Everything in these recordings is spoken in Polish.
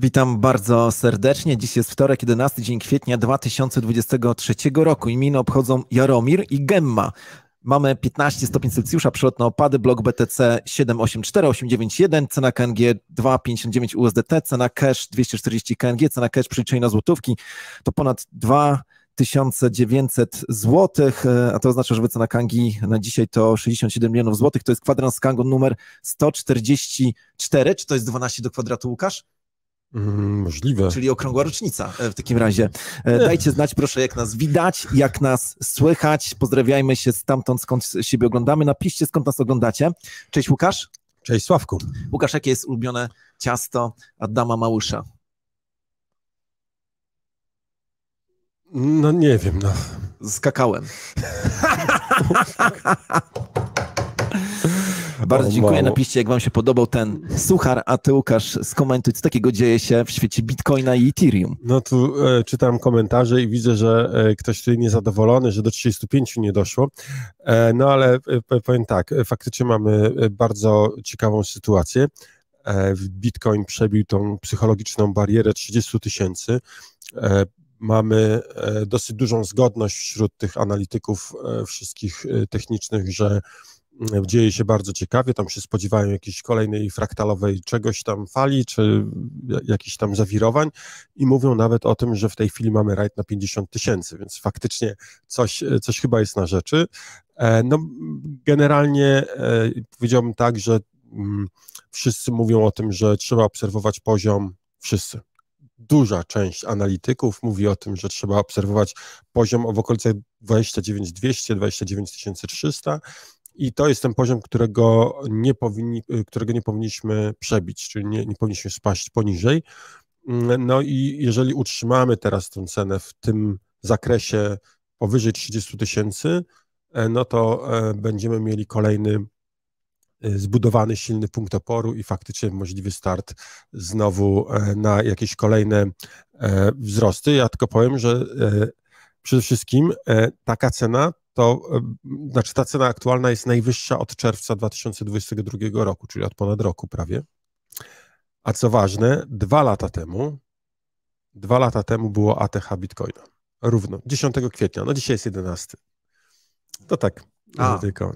Witam bardzo serdecznie. Dziś jest wtorek, 11 dzień kwietnia 2023 roku. Imieniny obchodzą Jaromir i Gemma. Mamy 15 stopni Celsjusza, przelotne opady, blok BTC 784891, cena KNG 2,59 USDT, cena cash 240 KNG, cena cash przeliczenie na złotówki to ponad 2900 zł, a to oznacza, że wycena Kangi na dzisiaj to 67 milionów złotych. To jest kwadrans Kango numer 144. Czy to jest 12 do kwadratu, Łukasz? Możliwe. Czyli okrągła rocznica w takim razie. Dajcie znać proszę, jak nas widać, jak nas słychać. Pozdrawiajmy się stamtąd, skąd siebie oglądamy. Napiszcie, skąd nas oglądacie. Cześć Łukasz. Cześć Sławku. Łukasz, jakie jest ulubione ciasto Adama Małysza? No nie wiem, no. Z kakałem. Bardzo dziękuję. Napiszcie, jak wam się podobał ten suchar, a ty, Łukasz, skomentuj, co takiego dzieje się w świecie Bitcoina i Ethereum. No tu czytam komentarze i widzę, że ktoś tutaj niezadowolony, że do 35 nie doszło. No ale powiem tak, faktycznie mamy bardzo ciekawą sytuację. Bitcoin przebił tą psychologiczną barierę 30 000. Mamy dosyć dużą zgodność wśród tych analityków wszystkich technicznych, że dzieje się bardzo ciekawie, tam się spodziewają jakiejś kolejnej fraktalowej czegoś tam fali, czy jakichś tam zawirowań i mówią nawet o tym, że w tej chwili mamy rajd na 50 000, więc faktycznie coś chyba jest na rzeczy. No generalnie powiedziałbym tak, że wszyscy mówią o tym, że trzeba obserwować poziom, wszyscy. Duża część analityków mówi o tym, że trzeba obserwować poziom w okolicach 29 200, 29 300 i to jest ten poziom, którego nie powinniśmy przebić, czyli nie powinniśmy spaść poniżej. No i jeżeli utrzymamy teraz tę cenę w tym zakresie powyżej 30 000, no to będziemy mieli kolejny zbudowany silny punkt oporu i faktycznie możliwy start znowu na jakieś kolejne wzrosty. Ja tylko powiem, że przede wszystkim taka cena ta cena aktualna jest najwyższa od czerwca 2022 roku, czyli od ponad roku prawie. A co ważne, 2 lata temu było ATH Bitcoina. Równo, 10 kwietnia, no dzisiaj jest 11. To tak.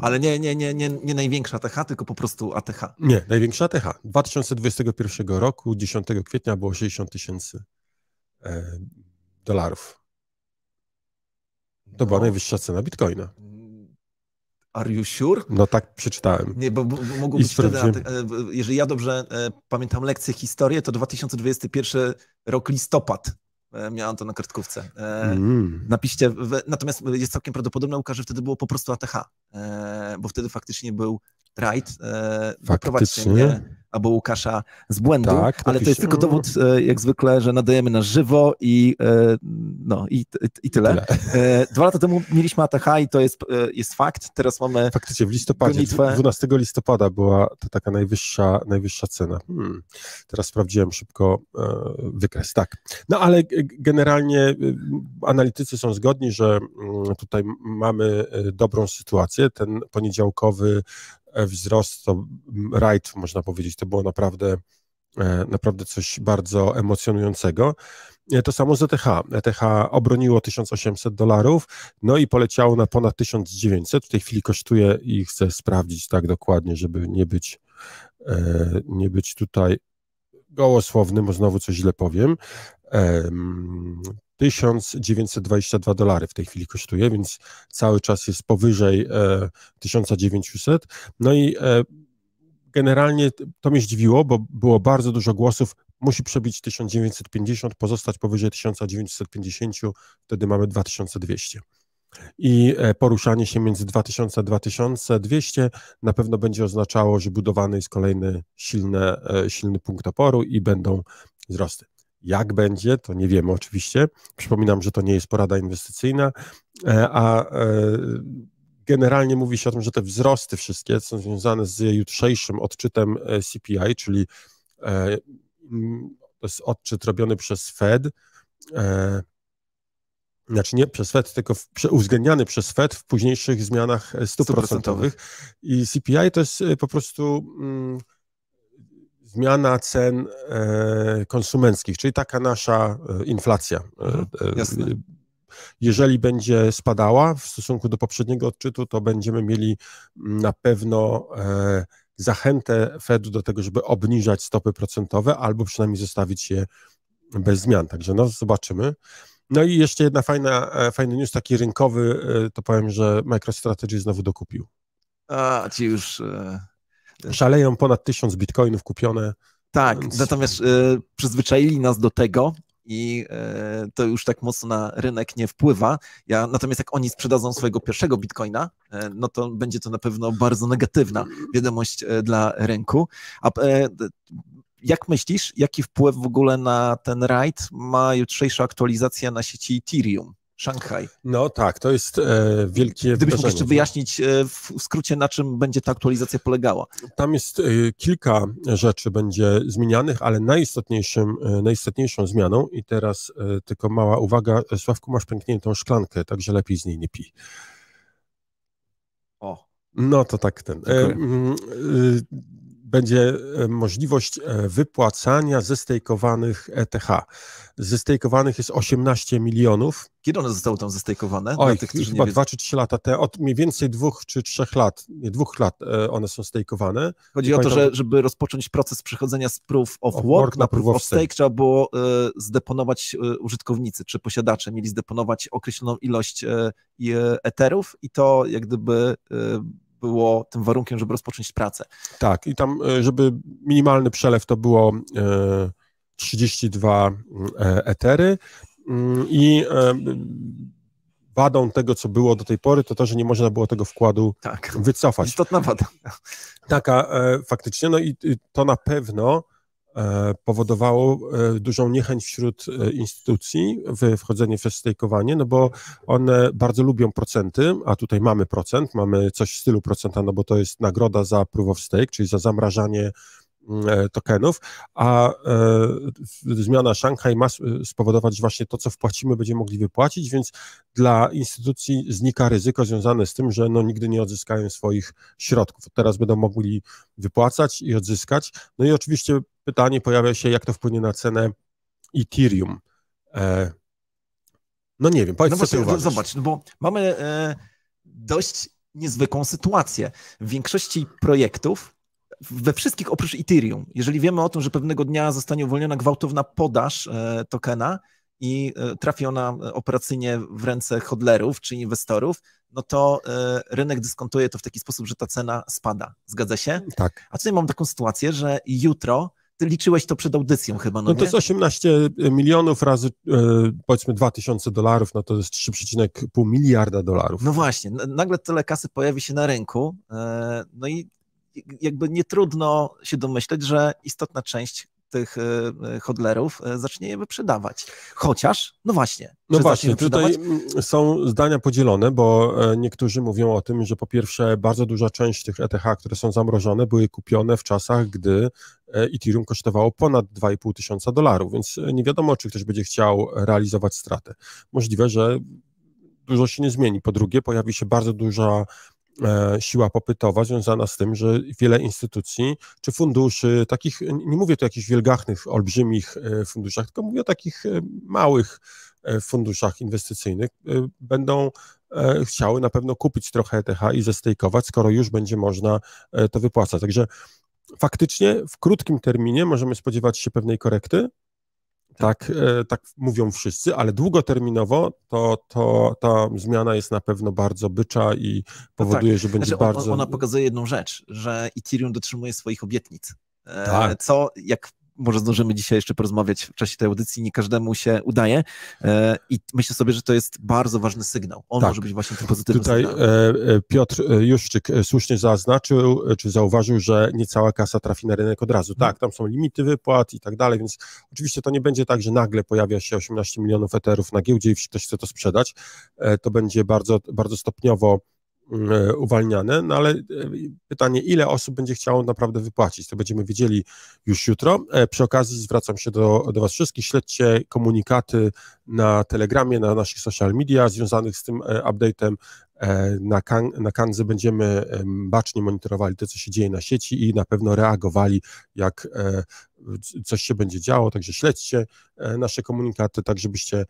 Ale nie największa ATH, tylko po prostu ATH. Nie, największa ATH. 2021 roku, 10 kwietnia było 60 000 dolarów. To była najwyższa cena Bitcoina. Are you sure? No tak przeczytałem. Nie, bo mogło być wtedy, jeżeli ja dobrze pamiętam lekcję historii, to 2021 rok listopad. Miałem to na kartkówce. Napiszcie, natomiast jest całkiem prawdopodobne, Łukasz, że wtedy było po prostu ATH, bo wtedy faktycznie był rajd. Wyprowadźcie mnie albo Łukasza z błędu, tak, ale to jest tylko dowód, jak zwykle, że nadajemy na żywo i tyle. 2 lata temu mieliśmy ATH i to jest fakt. Teraz mamy faktycznie w listopadzie, gonitwę. 12 listopada była to taka najwyższa cena. Teraz sprawdziłem szybko wykres. Tak. No ale generalnie analitycy są zgodni, że tutaj mamy dobrą sytuację. Ten poniedziałkowy wzrost, to rajd, można powiedzieć, to było naprawdę coś bardzo emocjonującego. To samo z ETH. ETH obroniło $1800, no i poleciało na ponad 1900. W tej chwili kosztuje i chcę sprawdzić tak dokładnie, żeby nie być tutaj gołosłownym, bo znowu coś źle powiem. $1922 w tej chwili kosztuje, więc cały czas jest powyżej 1900. No i generalnie to mnie zdziwiło, bo było bardzo dużo głosów, musi przebić 1950, pozostać powyżej 1950, wtedy mamy 2200. I poruszanie się między 2000 a 2200 na pewno będzie oznaczało, że budowany jest kolejny silny punkt oporu i będą wzrosty. Jak będzie, to nie wiemy oczywiście. Przypominam, że to nie jest porada inwestycyjna, a generalnie mówi się o tym, że te wzrosty wszystkie są związane z jutrzejszym odczytem CPI, czyli to jest odczyt robiony przez Fed, znaczy nie przez Fed, tylko uwzględniany przez Fed w późniejszych zmianach stóp procentowych. I CPI to jest po prostu zmiana cen konsumenckich, czyli taka nasza inflacja. Jasne. Jeżeli będzie spadała w stosunku do poprzedniego odczytu, to będziemy mieli na pewno zachętę Fedu do tego, żeby obniżać stopy procentowe albo przynajmniej zostawić je bez zmian. Także no, zobaczymy. No i jeszcze jedna fajny news, taki rynkowy, to powiem, że MicroStrategy znowu dokupił. A, ci już... Szaleją ponad 1000 bitcoinów kupione. Tak, więc... natomiast przyzwyczaili nas do tego i to już tak mocno na rynek nie wpływa. Natomiast jak oni sprzedadzą swojego pierwszego bitcoina, no to będzie to na pewno bardzo negatywna wiadomość dla rynku. A jak myślisz, jaki wpływ w ogóle na ten rajd ma jutrzejsza aktualizacja na sieci Ethereum, Szanghaj? No tak, to jest wielkie Gdybyś mógł wydarzenie. jeszcze wyjaśnić w skrócie, na czym będzie ta aktualizacja polegała. Tam jest kilka rzeczy będzie zmienianych, ale najistotniejszą zmianą i teraz tylko mała uwaga, Sławku, masz pękniętą szklankę, także lepiej z niej nie pij. O. No to tak będzie możliwość wypłacania zestejkowanych ETH. Zestejkowanych jest 18 milionów. Kiedy one zostały tam zestejkowane? Oj, tych, którzy chyba nie 2 czy 3 lata temu, od mniej więcej 2 czy 3 lat, nie 2 lat one są stejkowane. Chodzi o to, że żeby rozpocząć proces przechodzenia z Proof of Work na Proof of Stake, trzeba było zdeponować użytkownicy czy posiadacze, mieli zdeponować określoną ilość etherów i to jak gdyby było tym warunkiem, żeby rozpocząć pracę. Tak, i tam, żeby minimalny przelew to było 32 etery i wadą tego, co było do tej pory, to, że nie można było tego wkładu wycofać. Istotna wada. Taka faktycznie, no i to na pewno powodowało dużą niechęć wśród instytucji w wchodzenie w stejkowanie, no bo one bardzo lubią procenty, a tutaj mamy procent, mamy coś w stylu procenta, no bo to jest nagroda za proof of stake, czyli za zamrażanie tokenów, a zmiana Szanghaj ma spowodować, że właśnie to, co wpłacimy, będziemy mogli wypłacić, więc dla instytucji znika ryzyko związane z tym, że no nigdy nie odzyskają swoich środków. Teraz będą mogli wypłacać i odzyskać. No i oczywiście pytanie pojawia się, jak to wpłynie na cenę Ethereum. No nie wiem, powiedz, co ty uważasz. Zobacz, no bo mamy dość niezwykłą sytuację. W większości projektów, we wszystkich oprócz Ethereum, jeżeli wiemy o tym, że pewnego dnia zostanie uwolniona gwałtowna podaż tokena i trafi ona operacyjnie w ręce hodlerów czy inwestorów, no to rynek dyskontuje to w taki sposób, że ta cena spada. Zgadza się? Tak. A tutaj mam taką sytuację, że jutro, ty liczyłeś to przed audycją chyba, no to jest 18 milionów razy powiedzmy $2000, no to jest 3,5 miliarda dolarów. No właśnie, nagle tyle kasy pojawi się na rynku, no i jakby nie trudno się domyśleć, że istotna część tych hodlerów zacznie je wyprzedawać. Chociaż, no właśnie. No właśnie, tutaj są zdania podzielone, bo niektórzy mówią o tym, że po pierwsze bardzo duża część tych ETH, które są zamrożone, były kupione w czasach, gdy Ethereum kosztowało ponad $2500, więc nie wiadomo, czy ktoś będzie chciał realizować stratę. Możliwe, że dużo się nie zmieni. Po drugie, pojawi się bardzo duża siła popytowa związana z tym, że wiele instytucji czy funduszy, takich, nie mówię tu o jakichś wielgachnych, olbrzymich funduszach, tylko mówię o takich małych funduszach inwestycyjnych, będą chciały na pewno kupić trochę ETH i zestejkować, skoro już będzie można to wypłacać. Także faktycznie w krótkim terminie możemy spodziewać się pewnej korekty, tak mówią wszyscy, ale długoterminowo to ta zmiana jest na pewno bardzo bycza i powoduje, że będzie bardzo... Ona pokazuje jedną rzecz, że Ethereum dotrzymuje swoich obietnic. Tak. Co, jak może zdążymy dzisiaj jeszcze porozmawiać w czasie tej audycji, nie każdemu się udaje i myślę sobie, że to jest bardzo ważny sygnał. On może być właśnie tym pozytywnym sygnałem. Tutaj Piotr Juszczyk słusznie zaznaczył, czy zauważył, że nie cała kasa trafi na rynek od razu. Tak, tam są limity wypłat i tak dalej, więc oczywiście to nie będzie tak, że nagle pojawia się 18 milionów eterów na giełdzie i ktoś chce to sprzedać. To będzie bardzo, bardzo stopniowo uwalniane, no ale pytanie, ile osób będzie chciało naprawdę wypłacić, to będziemy wiedzieli już jutro. Przy okazji zwracam się do Was wszystkich, śledźcie komunikaty na Telegramie, na naszych social media związanych z tym update'em. Na Kandze będziemy bacznie monitorowali to, co się dzieje na sieci i na pewno reagowali, jak coś się będzie działo, także śledźcie nasze komunikaty, tak żebyście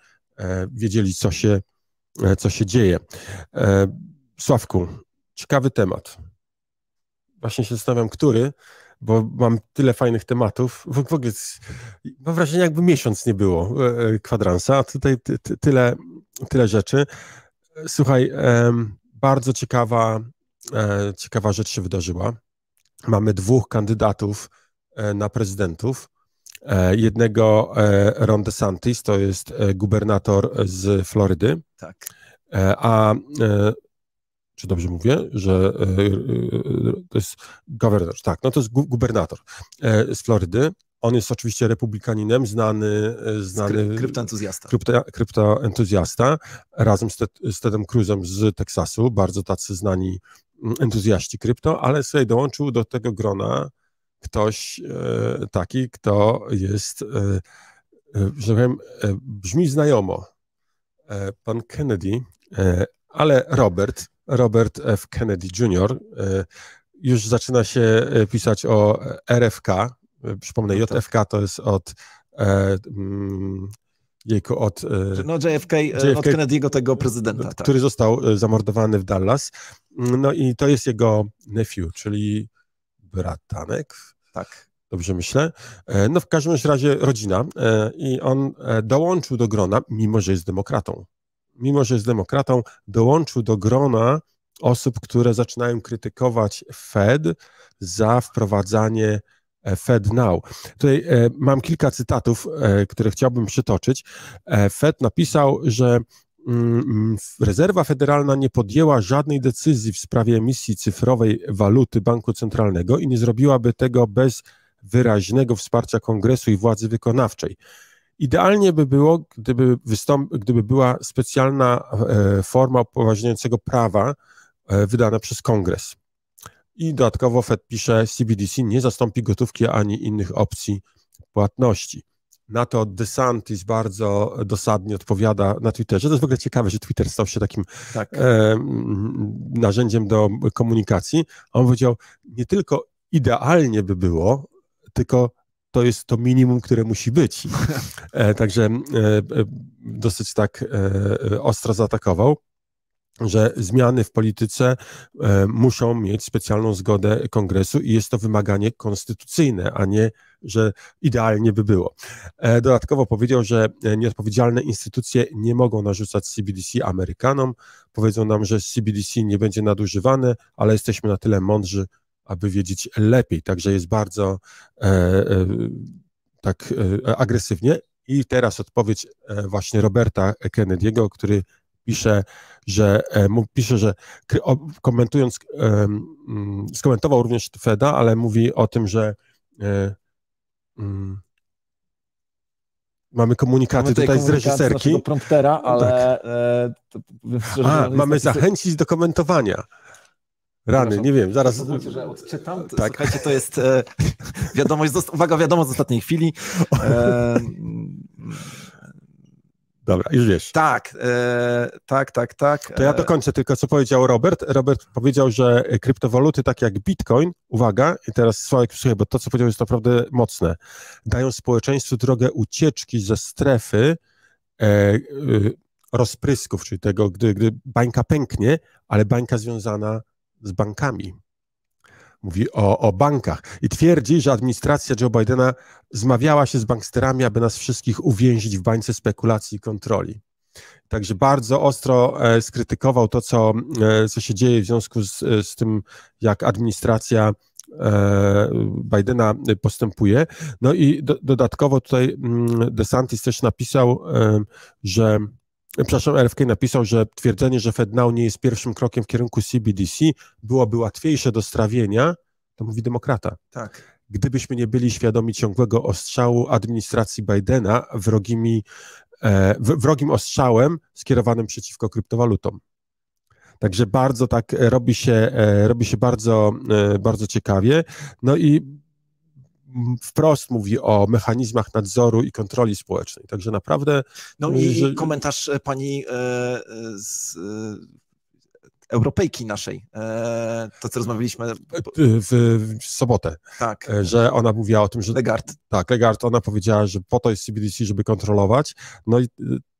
wiedzieli, co się dzieje. Sławku, ciekawy temat. Właśnie się zastanawiam, który, bo mam tyle fajnych tematów. W ogóle mam wrażenie, jakby miesiąc nie było kwadransa, a tutaj tyle rzeczy. Słuchaj, bardzo ciekawa rzecz się wydarzyła. Mamy 2 kandydatów na prezydentów. Jednego Ron DeSantis, to jest gubernator z Florydy. Tak. Czy dobrze mówię, że to jest governor, tak, no to jest gubernator z Florydy. On jest oczywiście republikaninem, znany kryptoentuzjasta, razem z Tedem Cruzem z Teksasu, bardzo tacy znani entuzjaści krypto, ale sobie dołączył do tego grona ktoś taki, kto jest, że powiem, brzmi znajomo. Pan Kennedy, ale Robert F. Kennedy Jr. Już zaczyna się pisać o RFK. Przypomnę, JFK to jest od JFK od Kennedy'ego, tego prezydenta. Który został zamordowany w Dallas. No i to jest jego nephew, czyli bratanek. Tak. Dobrze myślę. No w każdym razie rodzina i on dołączył do grona, mimo że jest demokratą, dołączył do grona osób, które zaczynają krytykować Fed za wprowadzanie Fed Now. Tutaj mam kilka cytatów, które chciałbym przytoczyć. Fed napisał, że rezerwa federalna nie podjęła żadnej decyzji w sprawie emisji cyfrowej waluty banku centralnego i nie zrobiłaby tego bez wyraźnego wsparcia Kongresu i władzy wykonawczej. Idealnie by było, gdyby była specjalna forma upoważniającego prawa wydana przez Kongres. I dodatkowo Fed pisze, CBDC nie zastąpi gotówki ani innych opcji płatności. Na to DeSantis bardzo dosadnie odpowiada na Twitterze. To jest w ogóle ciekawe, że Twitter stał się takim narzędziem do komunikacji. On powiedział, nie tylko idealnie by było, tylko to jest to minimum, które musi być. Także dosyć tak ostro zaatakował, że zmiany w polityce muszą mieć specjalną zgodę Kongresu i jest to wymaganie konstytucyjne, a nie, że idealnie by było. Dodatkowo powiedział, że nieodpowiedzialne instytucje nie mogą narzucać CBDC Amerykanom. Powiedzą nam, że CBDC nie będzie nadużywane, ale jesteśmy na tyle mądrzy, aby wiedzieć lepiej. Także jest bardzo agresywnie. I teraz odpowiedź właśnie Roberta Kennedy'ego, który skomentował również Feda, ale mówi o tym, że mamy komunikaty tutaj z reżyserki. Promptera, ale tak. Mamy zachęcić do komentowania. Rany, nie wiem, zaraz... że odczytam. Tak. Słuchajcie, to jest wiadomość z ostatniej chwili. Dobra, już wiesz. Tak. To ja dokończę tylko, co powiedział Robert. Robert powiedział, że kryptowaluty takie jak Bitcoin, uwaga, i teraz Sławek, słuchaj, bo to, co powiedział, jest naprawdę mocne, dają społeczeństwu drogę ucieczki ze strefy rozprysków, czyli tego, gdy bańka pęknie, ale bańka związana z bankami. Mówi o bankach i twierdzi, że administracja Joe Bidena zmawiała się z banksterami, aby nas wszystkich uwięzić w bańce spekulacji i kontroli. Także bardzo ostro skrytykował to, co się dzieje w związku z tym, jak administracja Bidena postępuje. No i dodatkowo tutaj DeSantis też napisał, RFK napisał, że twierdzenie, że Fed Now nie jest pierwszym krokiem w kierunku CBDC byłoby łatwiejsze do strawienia, to mówi demokrata. Tak. Gdybyśmy nie byli świadomi ciągłego ostrzału administracji Bidena wrogim ostrzałem skierowanym przeciwko kryptowalutom. Także bardzo tak robi się bardzo, bardzo ciekawie. No i wprost mówi o mechanizmach nadzoru i kontroli społecznej. Także naprawdę... No i komentarz pani Europejki naszej, to co rozmawialiśmy w sobotę, tak, że ona mówiła o tym, że Lagarde. Tak, Lagarde, ona powiedziała, że po to jest CBDC, żeby kontrolować, no i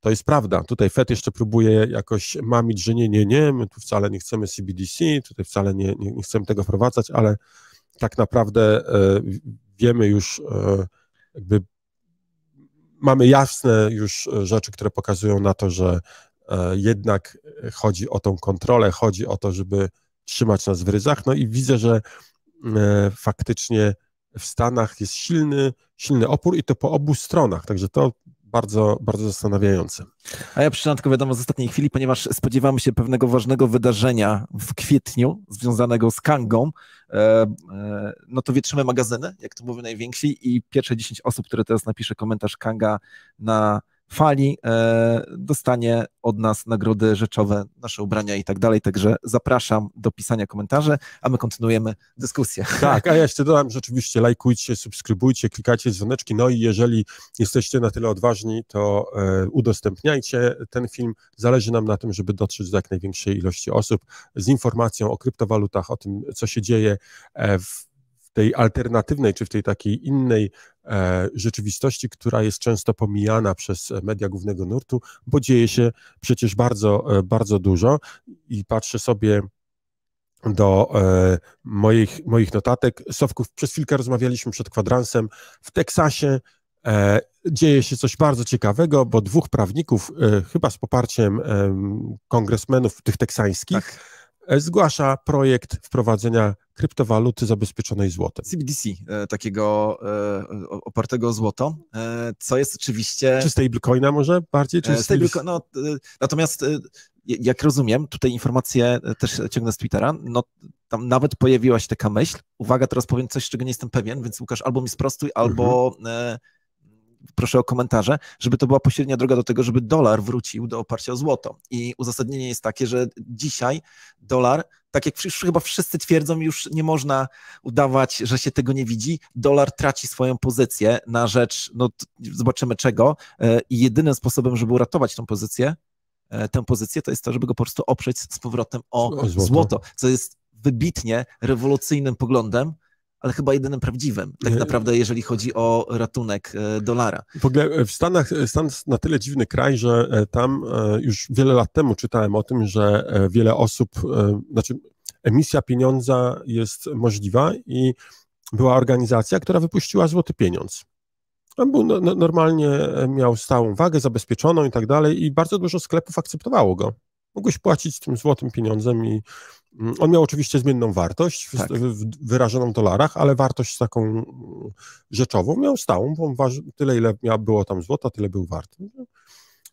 to jest prawda. Tutaj Fed jeszcze próbuje jakoś mamić, że nie, my tu wcale nie chcemy CBDC, tutaj wcale nie chcemy tego wprowadzać, ale tak naprawdę wiemy już, jakby mamy jasne już rzeczy, które pokazują na to, że jednak chodzi o tą kontrolę, chodzi o to, żeby trzymać nas w ryzach, no i widzę, że faktycznie w Stanach jest silny opór i to po obu stronach, także to bardzo, bardzo zastanawiające. A ja przeczytam tylko wiadomo z ostatniej chwili, ponieważ spodziewamy się pewnego ważnego wydarzenia w kwietniu związanego z Kangą, no to wietrzymy magazyny, jak to mówią najwięksi i pierwsze 10 osób, które teraz napisze komentarz Kanga na fali, dostanie od nas nagrody rzeczowe, nasze ubrania i tak dalej, także zapraszam do pisania komentarzy, a my kontynuujemy dyskusję. Tak, a ja jeszcze dodam, że oczywiście lajkujcie, subskrybujcie, klikajcie dzwoneczki, no i jeżeli jesteście na tyle odważni, to udostępniajcie ten film, zależy nam na tym, żeby dotrzeć do jak największej ilości osób z informacją o kryptowalutach, o tym, co się dzieje w tej alternatywnej, czy w tej takiej innej rzeczywistości, która jest często pomijana przez media głównego nurtu, bo dzieje się przecież bardzo, bardzo dużo i patrzę sobie do moich notatek. Sławków, przez chwilkę rozmawialiśmy przed kwadransem. W Teksasie dzieje się coś bardzo ciekawego, bo dwóch prawników, chyba z poparciem kongresmenów tych teksańskich, zgłasza projekt wprowadzenia kryptowaluty zabezpieczonej złotem. CBDC, takiego opartego o złoto, co jest oczywiście... Czy stablecoina może bardziej? Czy no, natomiast jak rozumiem, tutaj informacje też ciągnę z Twittera, no tam nawet pojawiła się taka myśl, uwaga, teraz powiem coś, z czego nie jestem pewien, więc Łukasz, albo mi sprostuj, albo proszę o komentarze, żeby to była pośrednia droga do tego, żeby dolar wrócił do oparcia o złoto. I uzasadnienie jest takie, że dzisiaj dolar, tak jak chyba wszyscy twierdzą, już nie można udawać, że się tego nie widzi, dolar traci swoją pozycję na rzecz, no zobaczymy czego, i jedynym sposobem, żeby uratować tę pozycję, to jest to, żeby go po prostu oprzeć z powrotem o złoto, co jest wybitnie rewolucyjnym poglądem, ale chyba jedynym prawdziwym, tak naprawdę, jeżeli chodzi o ratunek dolara. W ogóle w Stanach Stan na tyle dziwny kraj, że tam już wiele lat temu czytałem o tym, że wiele osób, emisja pieniądza jest możliwa i była organizacja, która wypuściła złoty pieniądz. On był normalnie, miał stałą wagę, zabezpieczoną i tak dalej i bardzo dużo sklepów akceptowało go. Mogłeś płacić tym złotym pieniądzem i on miał oczywiście zmienną wartość, tak, wyrażoną w dolarach, ale wartość taką rzeczową miał stałą, bo tyle, ile było tam złota, tyle był wart.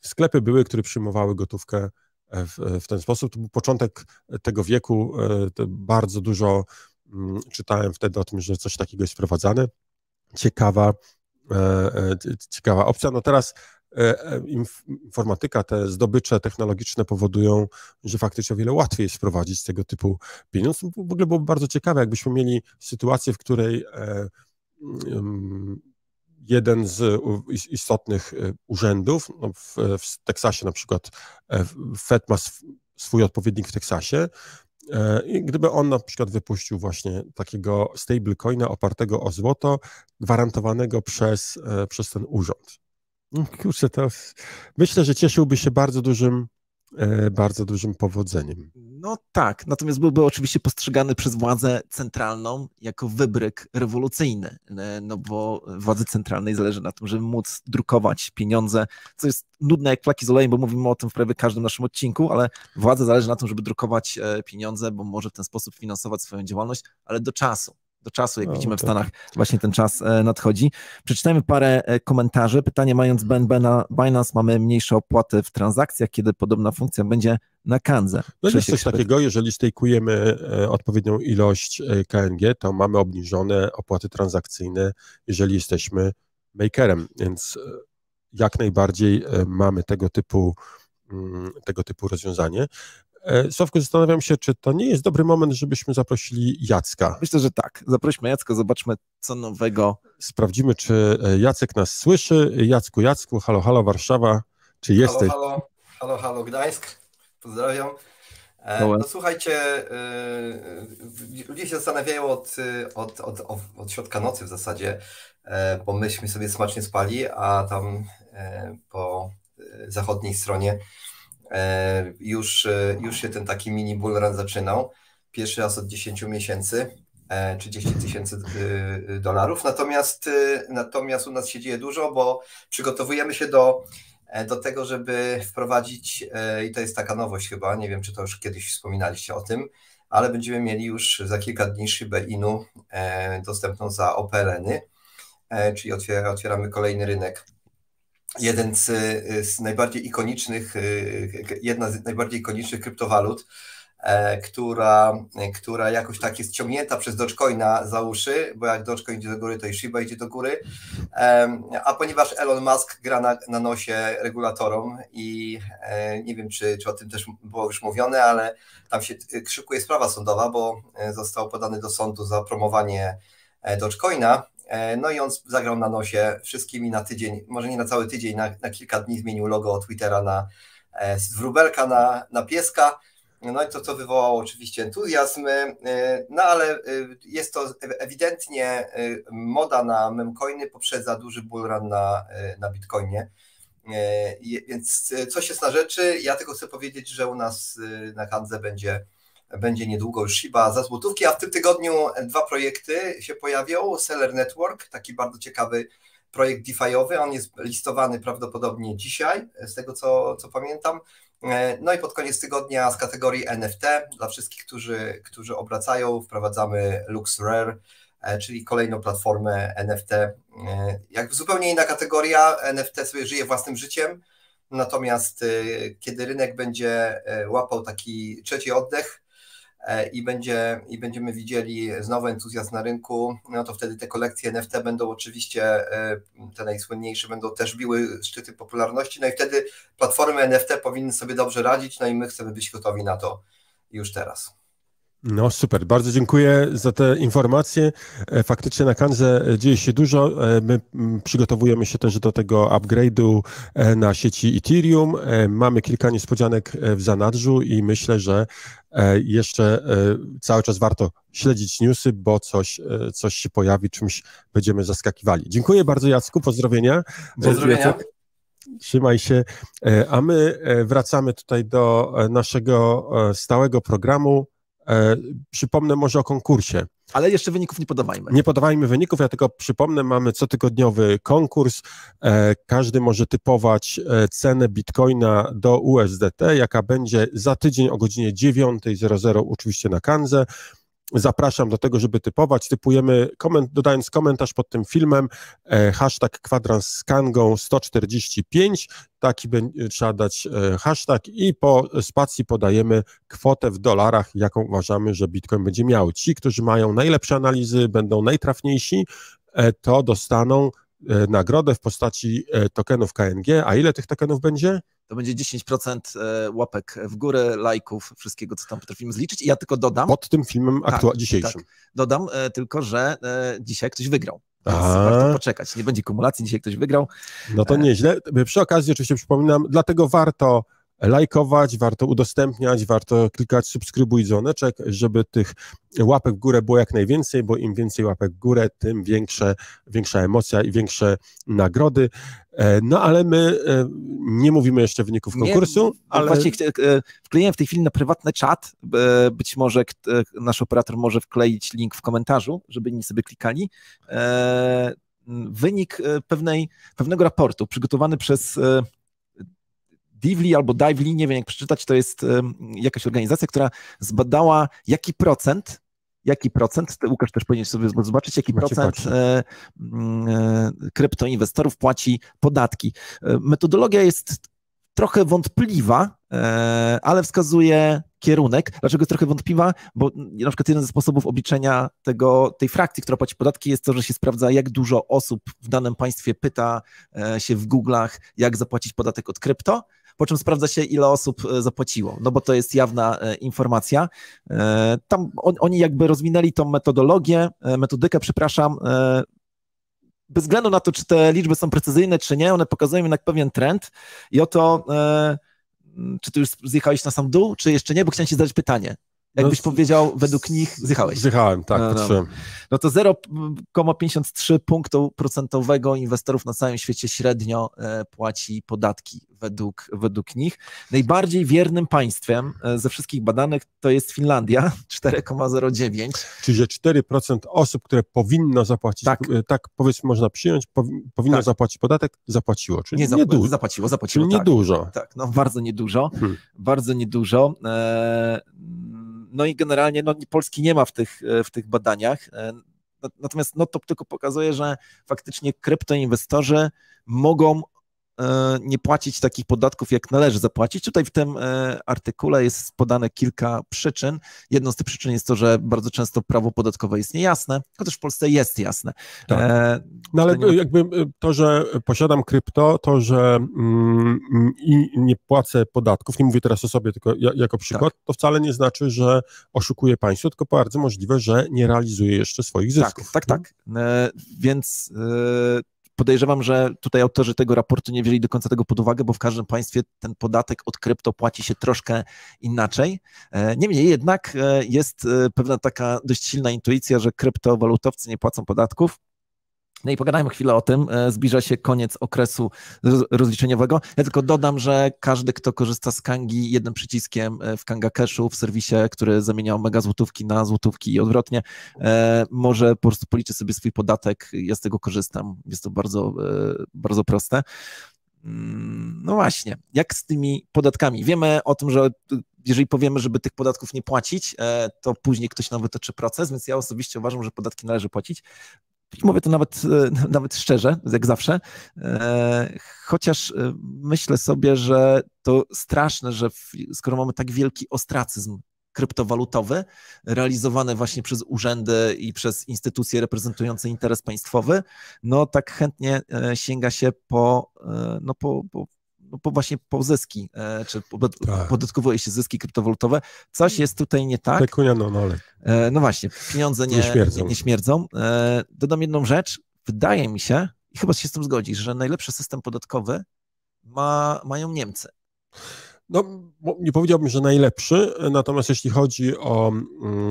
Sklepy były, które przyjmowały gotówkę w ten sposób. To był początek tego wieku, bardzo dużo czytałem wtedy o tym, że coś takiego jest wprowadzane. Ciekawa opcja. No teraz informatyka, te zdobycze technologiczne powodują, że faktycznie o wiele łatwiej jest wprowadzić tego typu pieniądz. W ogóle byłoby bardzo ciekawe, jakbyśmy mieli sytuację, w której jeden z istotnych urzędów, no w Teksasie na przykład Fed ma swój odpowiednik w Teksasie, i gdyby on na przykład wypuścił właśnie takiego stablecoina opartego o złoto, gwarantowanego przez ten urząd. Kurczę, to myślę, że cieszyłby się bardzo dużym powodzeniem. No tak, natomiast byłby oczywiście postrzegany przez władzę centralną jako wybryk rewolucyjny, no bo władzy centralnej zależy na tym, żeby móc drukować pieniądze, co jest nudne jak flaki z olejem, bo mówimy o tym w prawie każdym naszym odcinku, ale władza zależy na tym, żeby drukować pieniądze, bo może w ten sposób finansować swoją działalność, ale do czasu, jak widzimy w Stanach, właśnie ten czas nadchodzi. Przeczytajmy parę komentarzy. Pytanie, mając BNB na Binance, mamy mniejsze opłaty w transakcjach, kiedy podobna funkcja będzie na Kandze. No jest coś takiego, jeżeli stejkujemy odpowiednią ilość KNG, to mamy obniżone opłaty transakcyjne, jeżeli jesteśmy makerem, więc jak najbardziej mamy tego typu rozwiązanie. Sławku, zastanawiam się, czy to nie jest dobry moment, żebyśmy zaprosili Jacka. Myślę, że tak. Zaprośmy Jacka, zobaczmy, co nowego. Sprawdzimy, czy Jacek nas słyszy. Jacku, halo Warszawa, czy jesteś? Halo Gdańsk, pozdrawiam. No słuchajcie, ludzie się zastanawiają od środka nocy w zasadzie, bo myśmy sobie smacznie spali, a tam po zachodniej stronie już się ten taki mini bull run zaczynał. Pierwszy raz od 10 miesięcy, 30 000 dolarów. Natomiast u nas się dzieje dużo, bo przygotowujemy się do tego, żeby wprowadzić, i to jest taka nowość chyba, nie wiem, czy to już kiedyś wspominaliście o tym, ale będziemy mieli już za kilka dni szybę INU dostępną za OPLN-y, czyli otwieramy kolejny rynek. Jedna z najbardziej ikonicznych kryptowalut, która jakoś tak jest ciągnięta przez Dogecoina za uszy, bo jak Dogecoin idzie do góry, to i Shiba idzie do góry, a ponieważ Elon Musk gra na nosie regulatorom i nie wiem, czy o tym też było już mówione, ale tam się szykuje sprawa sądowa, bo został podany do sądu za promowanie Dogecoina, no i on zagrał na nosie wszystkimi na tydzień, może nie na cały tydzień, na kilka dni zmienił logo od Twittera z wróbelka na pieska. No i to wywołało oczywiście entuzjazm, no ale jest to ewidentnie moda na memcoiny poprzedza duży bull run na Bitcoinie, więc coś jest na rzeczy. Ja tylko chcę powiedzieć, że u nas na handze będzie niedługo już Shiba za złotówki, a w tym tygodniu 2 projekty się pojawią. Seller Network, taki bardzo ciekawy projekt DeFi'owy, on jest listowany prawdopodobnie dzisiaj, z tego co pamiętam. No i pod koniec tygodnia z kategorii NFT dla wszystkich, którzy obracają, wprowadzamy LuxRare, czyli kolejną platformę NFT. Jakby zupełnie inna kategoria, NFT sobie żyje własnym życiem, natomiast kiedy rynek będzie łapał taki trzeci oddech i będziemy widzieli znowu entuzjazm na rynku, no to wtedy te kolekcje NFT będą oczywiście, te najsłynniejsze będą też biły szczyty popularności, no i wtedy platformy NFT powinny sobie dobrze radzić, no i my chcemy być gotowi na to już teraz. No super, bardzo dziękuję za te informacje. Faktycznie na Kandze dzieje się dużo. My przygotowujemy się też do tego upgrade'u na sieci Ethereum. Mamy kilka niespodzianek w zanadrzu i myślę, że jeszcze cały czas warto śledzić newsy, bo coś się pojawi, czymś będziemy zaskakiwali. Dziękuję bardzo, Jacku, pozdrowienia. Pozdrowienia. Trzymaj się. A my wracamy tutaj do naszego stałego programu. Przypomnę może o konkursie. Ale jeszcze wyników nie podawajmy. Nie podawajmy wyników, ja tylko przypomnę, mamy cotygodniowy konkurs. Każdy może typować cenę Bitcoina do USDT, jaka będzie za tydzień o godzinie 9:00, oczywiście na Kandze. Zapraszam do tego, żeby typować. Typujemy, dodając komentarz pod tym filmem, hashtag kwadrans z Kangą 145, taki trzeba dać hashtag i po spacji podajemy kwotę w dolarach, jaką uważamy, że Bitcoin będzie miał. Ci, którzy mają najlepsze analizy, będą najtrafniejsi, to dostaną nagrodę w postaci tokenów KNG. A ile tych tokenów będzie? To będzie 10% łapek w górę, lajków, wszystkiego, co tam potrafimy zliczyć. I ja tylko dodam... Pod tym filmem dzisiejszym. Tak. Dodam tylko, że dzisiaj ktoś wygrał. Więc warto poczekać. Nie będzie kumulacji, dzisiaj ktoś wygrał. No to nieźle. Przy okazji oczywiście przypominam, dlatego warto lajkować, warto udostępniać, warto klikać subskrybuj dzwoneczek, żeby tych łapek w górę było jak najwięcej, bo im więcej łapek w górę, tym większa emocja i większe nagrody. No ale my nie mówimy jeszcze wyników konkursu. Ale właśnie wkleiłem w tej chwili na prywatny czat, być może nasz operator może wkleić link w komentarzu, żeby inni sobie klikali. Wynik pewnego raportu przygotowany przez Divly albo Dively, nie wiem jak przeczytać, to jest jakaś organizacja, która zbadała jaki procent, Łukasz też powinien sobie zobaczyć, jaki procent kryptoinwestorów płaci podatki. Metodologia jest trochę wątpliwa, ale wskazuje kierunek. Dlaczego jest trochę wątpliwa? Bo na przykład jeden ze sposobów obliczenia tej frakcji, która płaci podatki, jest to, że się sprawdza, jak dużo osób w danym państwie pyta się w Google'ach, jak zapłacić podatek od krypto, po czym sprawdza się, ile osób zapłaciło, no bo to jest jawna informacja. Tam oni jakby rozwinęli tą metodykę, bez względu na to, czy te liczby są precyzyjne, czy nie, one pokazują jednak pewien trend i oto czy ty już zjechałeś na sam dół, czy jeszcze nie? Bo chciałem ci zadać pytanie. Jakbyś powiedział, według nich zjechałeś. Zjechałem, tak, patrzyłem. No to 0,53 punktu procentowego inwestorów na całym świecie średnio płaci podatki według nich. Najbardziej wiernym państwem ze wszystkich badanych to jest Finlandia, 4,09. Czyli że 4% osób, które powinno zapłacić, tak powiedzmy można przyjąć, powinno zapłacić podatek, zapłaciło. Czyli nie dużo. Zapłaciło, czyli niedużo. Tak, no bardzo niedużo. Bardzo niedużo. No i generalnie Polski nie ma w tych badaniach, natomiast to tylko pokazuje, że faktycznie kryptoinwestorzy mogą nie płacić takich podatków, jak należy zapłacić. Tutaj w tym artykule jest podane kilka przyczyn. Jedną z tych przyczyn jest to, że bardzo często prawo podatkowe jest niejasne, chociaż w Polsce jest jasne. Tak. No ale jakby to, że posiadam krypto, to, że nie płacę podatków, nie mówię teraz o sobie, tylko jako przykład, to wcale nie znaczy, że oszukuję państwo, tylko bardzo możliwe, że nie realizuję jeszcze swoich zysków. Tak. Więc podejrzewam, że tutaj autorzy tego raportu nie wzięli do końca tego pod uwagę, bo w każdym państwie ten podatek od krypto płaci się troszkę inaczej. Niemniej jednak jest pewna taka dość silna intuicja, że kryptowalutowcy nie płacą podatków. No i pogadajmy chwilę o tym. Zbliża się koniec okresu rozliczeniowego. Ja tylko dodam, że każdy, kto korzysta z Kangi jednym przyciskiem w Kanga Cashu, w serwisie, który zamienia mega złotówki na złotówki i odwrotnie, może po prostu policzyć sobie swój podatek. Ja z tego korzystam. Jest to bardzo, bardzo proste. No właśnie, jak z tymi podatkami? Wiemy o tym, że jeżeli powiemy, żeby tych podatków nie płacić, to później ktoś nam wytoczy proces, więc ja osobiście uważam, że podatki należy płacić. Mówię to nawet szczerze, jak zawsze, chociaż myślę sobie, że to straszne, że skoro mamy tak wielki ostracyzm kryptowalutowy, realizowany właśnie przez urzędy i przez instytucje reprezentujące interes państwowy, no tak chętnie sięga się po zyski, czy podatkowuje się zyski kryptowalutowe. Coś jest tutaj nie tak. No właśnie, pieniądze nie śmierdzą. Dodam jedną rzecz. Wydaje mi się, i chyba się z tym zgodzisz, że najlepszy system podatkowy mają Niemcy. No, nie powiedziałbym, że najlepszy, natomiast jeśli chodzi o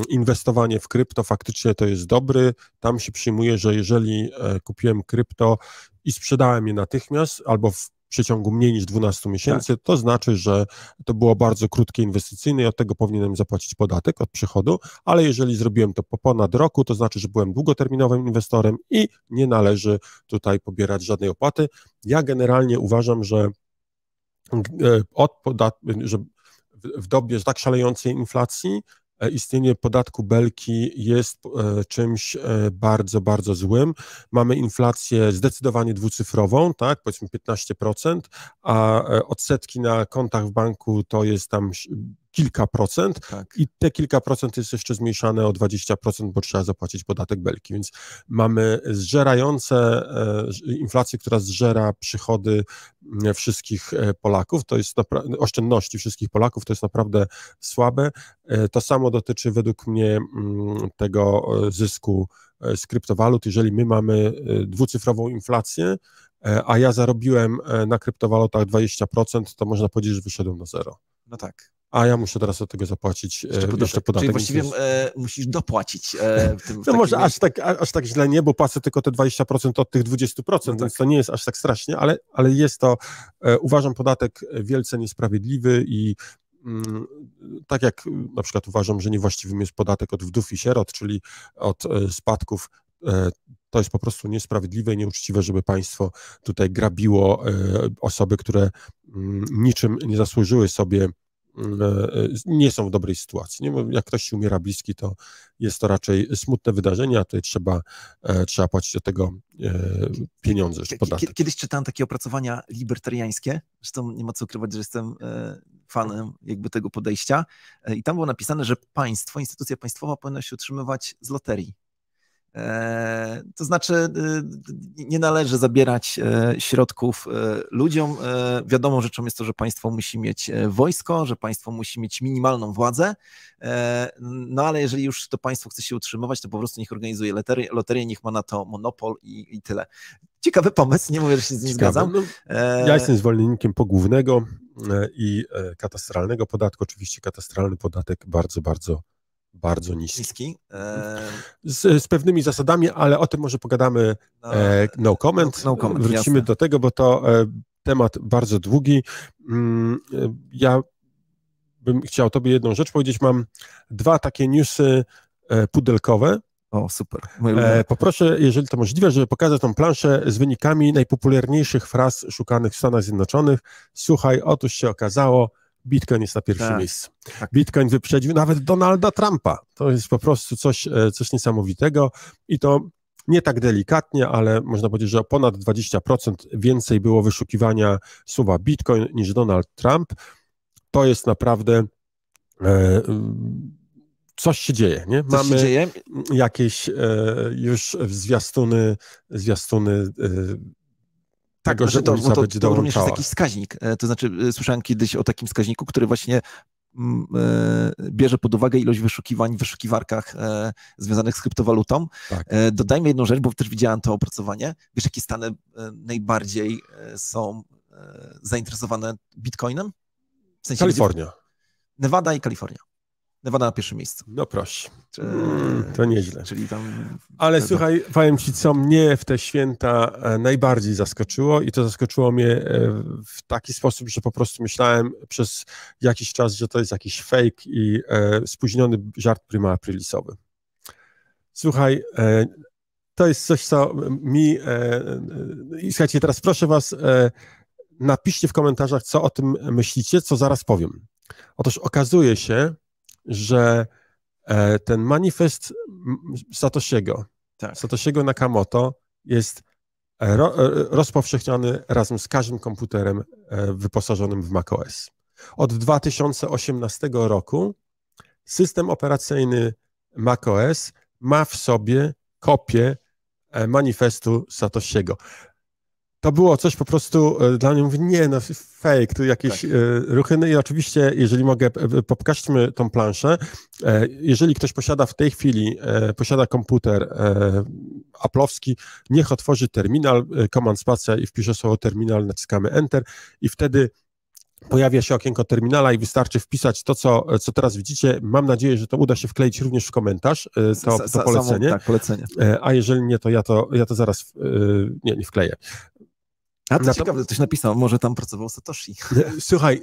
inwestowanie w krypto, faktycznie to jest dobry. Tam się przyjmuje, że jeżeli kupiłem krypto i sprzedałem je natychmiast albo w przeciągu mniej niż 12 miesięcy, to znaczy, że to było bardzo krótkie inwestycyjne i od tego powinienem zapłacić podatek od przychodu, ale jeżeli zrobiłem to po ponad roku, to znaczy, że byłem długoterminowym inwestorem i nie należy tutaj pobierać żadnej opłaty. Ja generalnie uważam, że w dobie tak szalejącej inflacji istnienie podatku Belki jest czymś bardzo, bardzo złym. Mamy inflację zdecydowanie dwucyfrową, tak, powiedzmy 15%, a odsetki na kontach w banku to jest tam kilka procent i te kilka procent jest jeszcze zmniejszane o 20%, bo trzeba zapłacić podatek Belki, więc mamy zżerające inflację, która zżera przychody wszystkich Polaków, to jest oszczędności wszystkich Polaków, to jest naprawdę słabe. To samo dotyczy według mnie tego zysku z kryptowalut. Jeżeli my mamy dwucyfrową inflację, a ja zarobiłem na kryptowalutach 20%, to można powiedzieć, że wyszedłem na zero. No tak. A ja muszę teraz od tego zapłacić jeszcze podatek. Czyli właściwie musisz dopłacić no może aż tak źle nie, bo płacę tylko te 20% od tych 20%, więc to nie jest aż tak strasznie, ale jest to, uważam, podatek wielce niesprawiedliwy i tak jak na przykład uważam, że niewłaściwym jest podatek od wdów i sierot, czyli od spadków, to jest po prostu niesprawiedliwe i nieuczciwe, żeby państwo tutaj grabiło osoby, które niczym nie zasłużyły sobie, nie są w dobrej sytuacji. Nie? Bo jak ktoś się umiera bliski, to jest to raczej smutne wydarzenie, a tutaj trzeba płacić od tego pieniądze. Kiedyś czytałem takie opracowania libertariańskie, zresztą nie ma co ukrywać, że jestem fanem jakby tego podejścia i tam było napisane, że instytucja państwowa powinna się utrzymywać z loterii. To znaczy nie należy zabierać środków ludziom. Wiadomą rzeczą jest to, że państwo musi mieć wojsko, że państwo musi mieć minimalną władzę, no ale jeżeli już to państwo chce się utrzymywać, to po prostu niech organizuje loterię, niech ma na to monopol i tyle. Ciekawy pomysł, nie mówię, że się z nim zgadzam. Ja jestem zwolennikiem pogłównego. i katastralnego podatku. Oczywiście katastralny podatek bardzo niski. Z pewnymi zasadami, ale o tym może pogadamy no comment. Wrócimy do tego, bo to temat bardzo długi. Ja bym chciał tobie jedną rzecz powiedzieć. Mam 2 takie newsy pudelkowe. O, super. Poproszę, jeżeli to możliwe, żeby pokazać tą planszę z wynikami najpopularniejszych fraz szukanych w Stanach Zjednoczonych. Słuchaj, otóż się okazało, Bitcoin jest na pierwszym miejscu. Tak. Bitcoin wyprzedził nawet Donalda Trumpa. To jest po prostu coś niesamowitego i to nie tak delikatnie, ale można powiedzieć, że o ponad 20% więcej było wyszukiwania słowa Bitcoin niż Donald Trump. To jest naprawdę coś się dzieje, nie? Mamy jakieś już zwiastuny tego, że ulica będzie to również dołączała. jest jakiś wskaźnik. To znaczy, słyszałem kiedyś o takim wskaźniku, który właśnie bierze pod uwagę ilość wyszukiwań w wyszukiwarkach związanych z kryptowalutą. Tak. Dodajmy jedną rzecz, bo też widziałem to opracowanie. Wiesz, jakie stany najbardziej są zainteresowane Bitcoinem? W sensie Kalifornia. Nevada i Kalifornia. Nevada na pierwszym miejscu. No proszę. To nieźle. Czyli tam... Ale słuchaj, powiem ci, co mnie w te święta najbardziej zaskoczyło i to zaskoczyło mnie w taki sposób, że po prostu myślałem przez jakiś czas, że to jest jakiś fake i spóźniony żart prima aprilisowy. Słuchaj, to jest coś, co mi... I słuchajcie, teraz proszę was, napiszcie w komentarzach, co o tym myślicie, co zaraz powiem. Otóż okazuje się, że ten manifest Satoshiego Nakamoto jest rozpowszechniony razem z każdym komputerem wyposażonym w macOS. Od 2018 roku system operacyjny macOS ma w sobie kopię manifestu Satoshiego. To było coś po prostu dla mnie, mówię, nie, no fake, tu jakieś ruchy. No i oczywiście, jeżeli mogę, pokażmy tą planszę. Jeżeli ktoś posiada w tej chwili, komputer aplowski, niech otworzy terminal, command spacja i wpisze słowo terminal, naciskamy Enter i wtedy pojawia się okienko terminala i wystarczy wpisać to, co teraz widzicie. Mam nadzieję, że to uda się wkleić również w komentarz, to polecenie. Tak, polecenie. A jeżeli nie, to ja to zaraz nie wkleję. A to ciekawe, ktoś napisał, może tam pracował Satoshi. Słuchaj,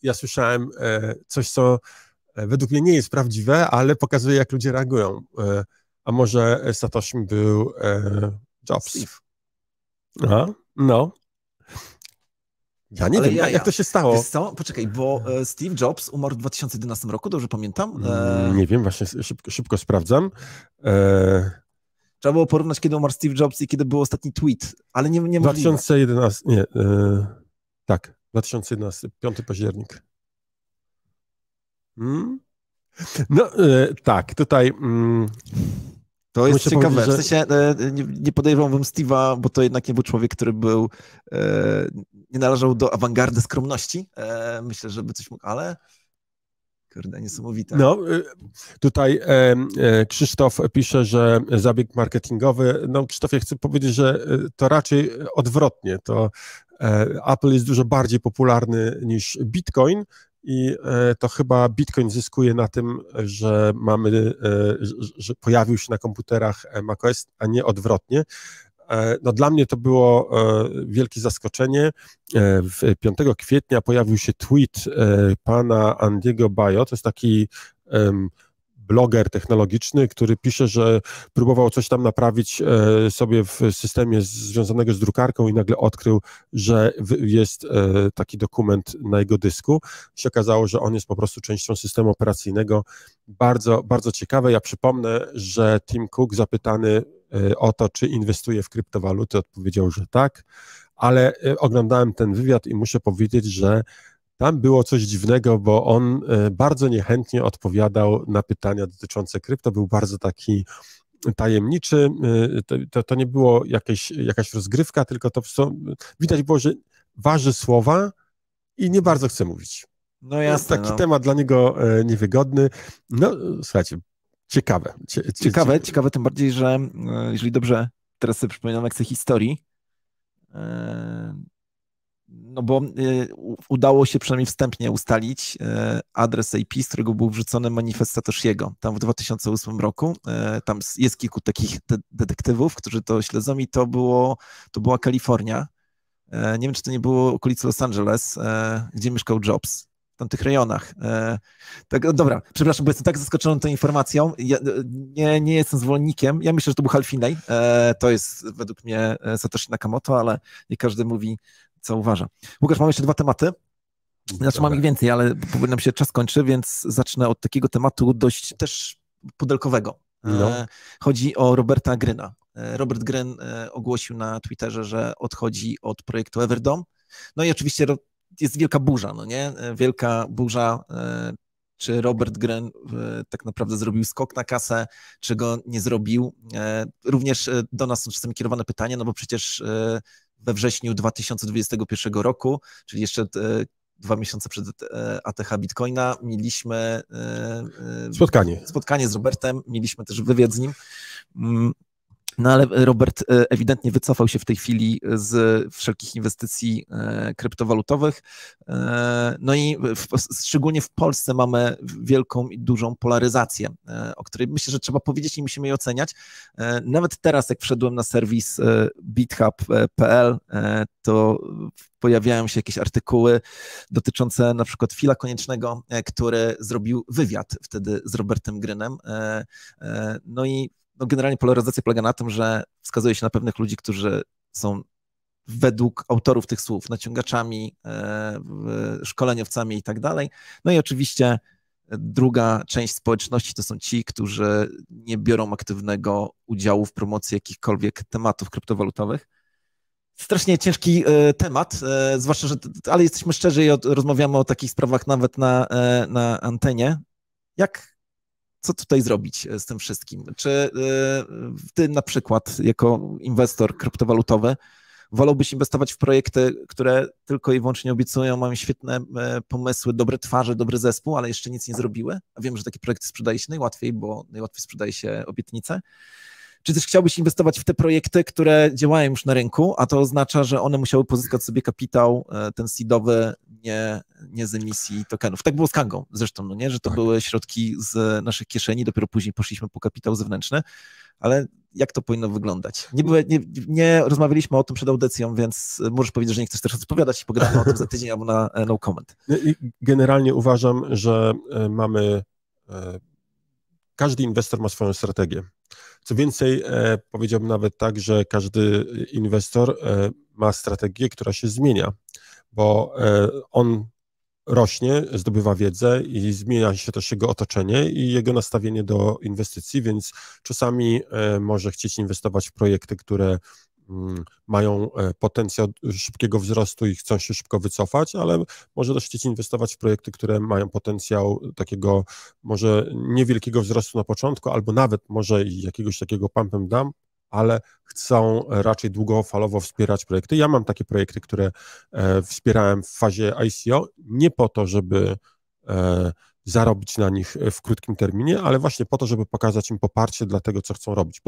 ja słyszałem coś, co według mnie nie jest prawdziwe, ale pokazuje, jak ludzie reagują. A może Satoshi był Jobs? Steve. No. Ja nie wiem, jak to się stało. Wiesz co? Poczekaj, bo Steve Jobs umarł w 2011 roku, dobrze pamiętam? Nie wiem, właśnie szybko sprawdzam. Trzeba było porównać, kiedy umarł Steve Jobs i kiedy był ostatni tweet, ale nie 2011, tak, 2011, 5 październik. No, tak, tutaj... To jest ciekawe, w sensie nie podejrzewałbym Steve'a, bo to jednak nie był człowiek, który był, nie należał do awangardy skromności. Myślę, żeby coś mógł, ale... Kurde, niesamowite. No, tutaj Krzysztof pisze, że zabieg marketingowy. No, Krzysztofie, chcę powiedzieć, że to raczej odwrotnie. To Apple jest dużo bardziej popularny niż Bitcoin i to chyba Bitcoin zyskuje na tym, że że pojawił się na komputerach macOS, a nie odwrotnie. No, dla mnie to było wielkie zaskoczenie. 5 kwietnia pojawił się tweet pana Andiego Bajo, to jest taki bloger technologiczny, który pisze, że próbował coś tam naprawić sobie w systemie związanego z drukarką i nagle odkrył, że jest taki dokument na jego dysku. Się okazało, że on jest po prostu częścią systemu operacyjnego. Bardzo, bardzo ciekawe. Ja przypomnę, że Tim Cook zapytany o to, czy inwestuje w kryptowaluty, odpowiedział, że tak, ale oglądałem ten wywiad i muszę powiedzieć, że tam było coś dziwnego, bo on bardzo niechętnie odpowiadał na pytania dotyczące krypto, był bardzo taki tajemniczy, to nie było jakaś rozgrywka, tylko to widać było, że waży słowa i nie bardzo chce mówić. No jasne. Taki temat dla niego niewygodny. No słuchajcie, ciekawe. Ciekawe, tym bardziej, że jeżeli dobrze teraz sobie przypominam lekcję historii, No bo udało się przynajmniej wstępnie ustalić adres IP, z którego był wrzucony manifest Satoshiego. Tam w 2008 roku, tam jest kilku takich detektywów, którzy to śledzą i to była Kalifornia. Nie wiem, czy to nie było okolicy Los Angeles, gdzie mieszkał Jobs, w tamtych rejonach. Tak, dobra, przepraszam, bo jestem tak zaskoczony tą informacją. Ja nie jestem zwolennikiem. Ja myślę, że to był Half-Finney. To jest według mnie Satoshi Nakamoto, ale nie każdy mówi, co uważa. Łukasz, mamy jeszcze 2 tematy. Znaczy mam ich więcej, ale powoli nam się czas kończy, więc zacznę od takiego tematu dość też pudelkowego. No. Chodzi o Roberta Gryna. Robert Gryn ogłosił na Twitterze, że odchodzi od projektu Everdome. No i oczywiście jest wielka burza, no nie? Wielka burza, czy Robert Gryn tak naprawdę zrobił skok na kasę, czy go nie zrobił. Również do nas są czasami kierowane pytania, no bo przecież we wrześniu 2021 roku, czyli jeszcze 2 miesiące przed ATH Bitcoina, mieliśmy spotkanie z Robertem, mieliśmy też wywiad z nim. No ale Robert ewidentnie wycofał się w tej chwili z wszelkich inwestycji kryptowalutowych. No i szczególnie w Polsce mamy wielką i dużą polaryzację, o której myślę, że trzeba powiedzieć i musimy jej oceniać. Nawet teraz, jak wszedłem na serwis bithub.pl, to pojawiają się jakieś artykuły dotyczące na przykład Phila Koniecznego, który zrobił wywiad wtedy z Robertem Grynem. No i generalnie polaryzacja polega na tym, że wskazuje się na pewnych ludzi, którzy są według autorów tych słów naciągaczami, szkoleniowcami i tak dalej. No i oczywiście druga część społeczności to są ci, którzy nie biorą aktywnego udziału w promocji jakichkolwiek tematów kryptowalutowych. Strasznie ciężki temat, zwłaszcza, że ale jesteśmy szczerzy i rozmawiamy o takich sprawach nawet na antenie. Co tutaj zrobić z tym wszystkim? Czy ty na przykład jako inwestor kryptowalutowy wolałbyś inwestować w projekty, które tylko i wyłącznie obiecują, mają świetne pomysły, dobre twarze, dobry zespół, ale jeszcze nic nie zrobiły? A wiem, że takie projekty sprzedaje się najłatwiej, bo najłatwiej sprzedaje się obietnice. Czy też chciałbyś inwestować w te projekty, które działają już na rynku, a to oznacza, że one musiały pozyskać sobie kapitał, ten seedowy, nie z emisji tokenów. Tak było z Kangą zresztą, no nie, że to były środki z naszych kieszeni, dopiero później poszliśmy po kapitał zewnętrzny, ale jak to powinno wyglądać? Nie rozmawialiśmy o tym przed audycją, więc możesz powiedzieć, że nie chcesz też odpowiadać i pogadamy o tym za tydzień albo na no comment. Generalnie uważam, że każdy inwestor ma swoją strategię. Co więcej, powiedziałbym nawet tak, że każdy inwestor ma strategię, która się zmienia, bo on rośnie, zdobywa wiedzę i zmienia się też jego otoczenie i jego nastawienie do inwestycji, więc czasami może chcieć inwestować w projekty, które mają potencjał szybkiego wzrostu i chcą się szybko wycofać, ale może też chcieć inwestować w projekty, które mają potencjał takiego może niewielkiego wzrostu na początku, albo nawet może i jakiegoś takiego pump and dump, ale chcą raczej długofalowo wspierać projekty. Ja mam takie projekty, które wspierałem w fazie ICO, nie po to, żeby zarobić na nich w krótkim terminie, ale właśnie po to, żeby pokazać im poparcie dla tego, co chcą robić.